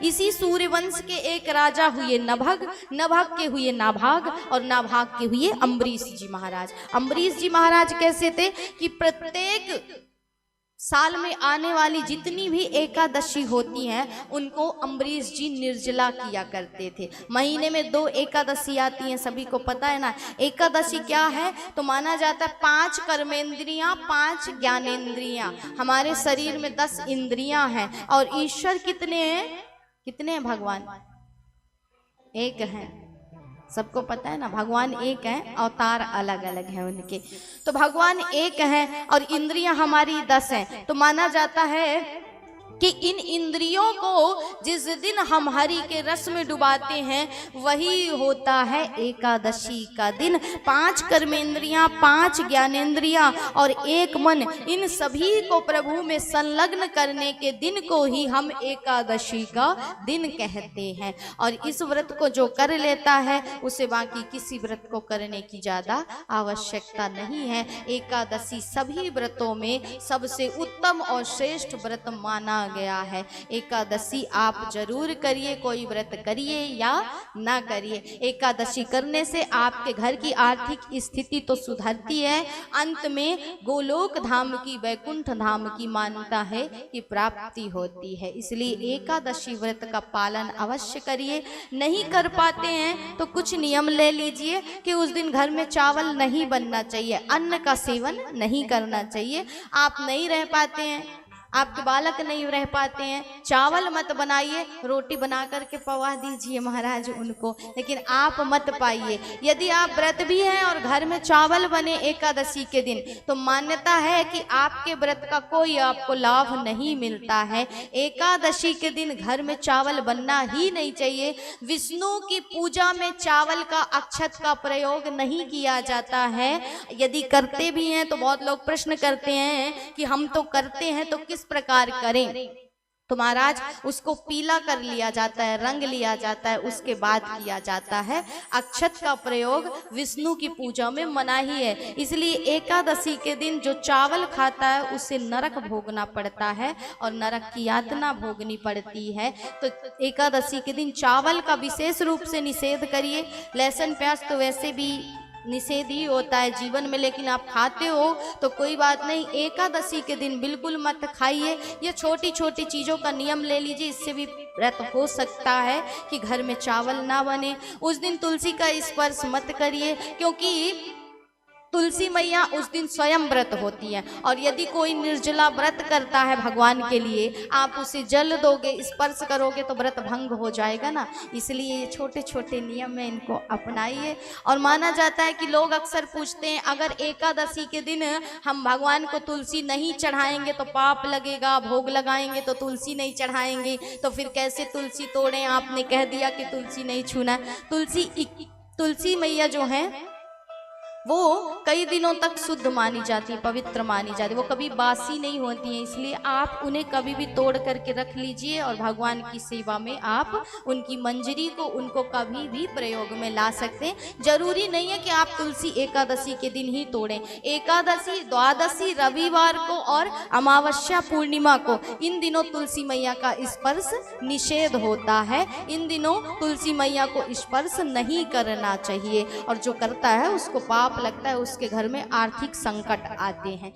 इसी सूर्यवंश के एक राजा हुए नभग, नभग के हुए नाभाग और नाभाग के हुए अम्बरीश जी महाराज। अम्बरीश जी महाराज कैसे थे कि प्रत्येक साल में आने वाली जितनी भी एकादशी होती हैं उनको अम्बरीश जी निर्जला किया करते थे। महीने में 2 एकादशी आती हैं, सभी को पता है ना। एकादशी क्या है तो माना जाता है 5 कर्मेंद्रियां 5 ज्ञानेंद्रियां। हमारे शरीर में 10 इंद्रियां हैं और ईश्वर कितने हैं? कितने हैं भगवान? एक हैं, सबको पता है ना। भगवान एक हैं, अवतार अलग अलग हैं उनके। तो भगवान एक हैं और इंद्रियां हमारी 10 हैं। तो माना जाता है कि इन इंद्रियों को जिस दिन हम हरि के रस में डुबाते हैं वही होता है एकादशी का दिन। 5 कर्मेंद्रियां 5 ज्ञानेंद्रियां और एक मन, इन सभी को प्रभु में संलग्न करने के दिन को ही हम एकादशी का दिन कहते हैं। और इस व्रत को जो कर लेता है उसे बाकी किसी व्रत को करने की ज्यादा आवश्यकता नहीं है। एकादशी सभी व्रतों में सबसे उत्तम और श्रेष्ठ व्रत माना गया है। एकादशी आप जरूर करिए, कोई व्रत करिए या ना करिए। एकादशी करने से आपके घर की आर्थिक स्थिति तो सुधरती है, अंत में गोलोक धाम की, वैकुंठ धाम की मान्यता है कि प्राप्ति होती है। इसलिए एकादशी व्रत का पालन अवश्य करिए। नहीं कर पाते हैं तो कुछ नियम ले लीजिए कि उस दिन घर में चावल नहीं बनना चाहिए, अन्न का सेवन नहीं करना चाहिए। आप नहीं रह पाते हैं, आपके बालक नहीं रह पाते हैं, चावल मत बनाइए, रोटी बना करके पवा दीजिए महाराज उनको, लेकिन आप मत पाइए। यदि आप व्रत भी हैं और घर में चावल बने एकादशी के दिन तो मान्यता है कि आपके व्रत का कोई आपको लाभ नहीं मिलता है। एकादशी के दिन घर में चावल बनना ही नहीं चाहिए। विष्णु की पूजा में चावल का अक्षत का प्रयोग नहीं किया जाता है। यदि करते भी हैं तो बहुत लोग प्रश्न करते हैं कि हम तो करते हैं तो किस प्रकार करें। तो महाराज उसको पीला कर लिया जाता है, रंग लिया जाता है, उसके बाद किया जाता है। अक्षत का प्रयोग विष्णु की पूजा में मना ही है। इसलिए एकादशी के दिन जो चावल खाता है उसे नरक भोगना पड़ता है और नरक की यातना भोगनी पड़ती है। तो एकादशी के दिन चावल का विशेष रूप से निषेध करिए। लहसुन प्याज तो वैसे भी निषेध ही होता है जीवन में, लेकिन आप खाते हो तो कोई बात नहीं, एकादशी के दिन बिल्कुल मत खाइए। ये छोटी छोटी चीज़ों का नियम ले लीजिए, इससे भी व्रत हो सकता है कि घर में चावल ना बने। उस दिन तुलसी का स्पर्श मत करिए, क्योंकि तुलसी मैया उस दिन स्वयं व्रत होती है। और यदि कोई निर्जला व्रत करता है भगवान के लिए, आप उसे जल दोगे, स्पर्श करोगे तो व्रत भंग हो जाएगा ना। इसलिए ये छोटे छोटे नियम है, इनको अपनाइए। और माना जाता है कि लोग अक्सर पूछते हैं अगर एकादशी के दिन हम भगवान को तुलसी नहीं चढ़ाएंगे तो पाप लगेगा, भोग लगाएंगे तो तुलसी नहीं चढ़ाएंगे, तो फिर कैसे तुलसी तोड़ें? आपने कह दिया कि तुलसी नहीं छूना। तुलसी मैया जो है वो कई दिनों तक शुद्ध मानी जाती है, पवित्र मानी जाती है, वो कभी बासी नहीं होती हैं। इसलिए आप उन्हें कभी भी तोड़ करके रख लीजिए और भगवान की सेवा में आप उनकी मंजरी को, उनको कभी भी प्रयोग में ला सकते हैं। जरूरी नहीं है कि आप तुलसी एकादशी के दिन ही तोड़ें। एकादशी, द्वादशी, रविवार को और अमावस्या पूर्णिमा को, इन दिनों तुलसी मैया का स्पर्श निषेध होता है। इन दिनों तुलसी मैया को स्पर्श नहीं करना चाहिए और जो करता है उसको पाप लगता है, उसके घर में आर्थिक संकट आते हैं।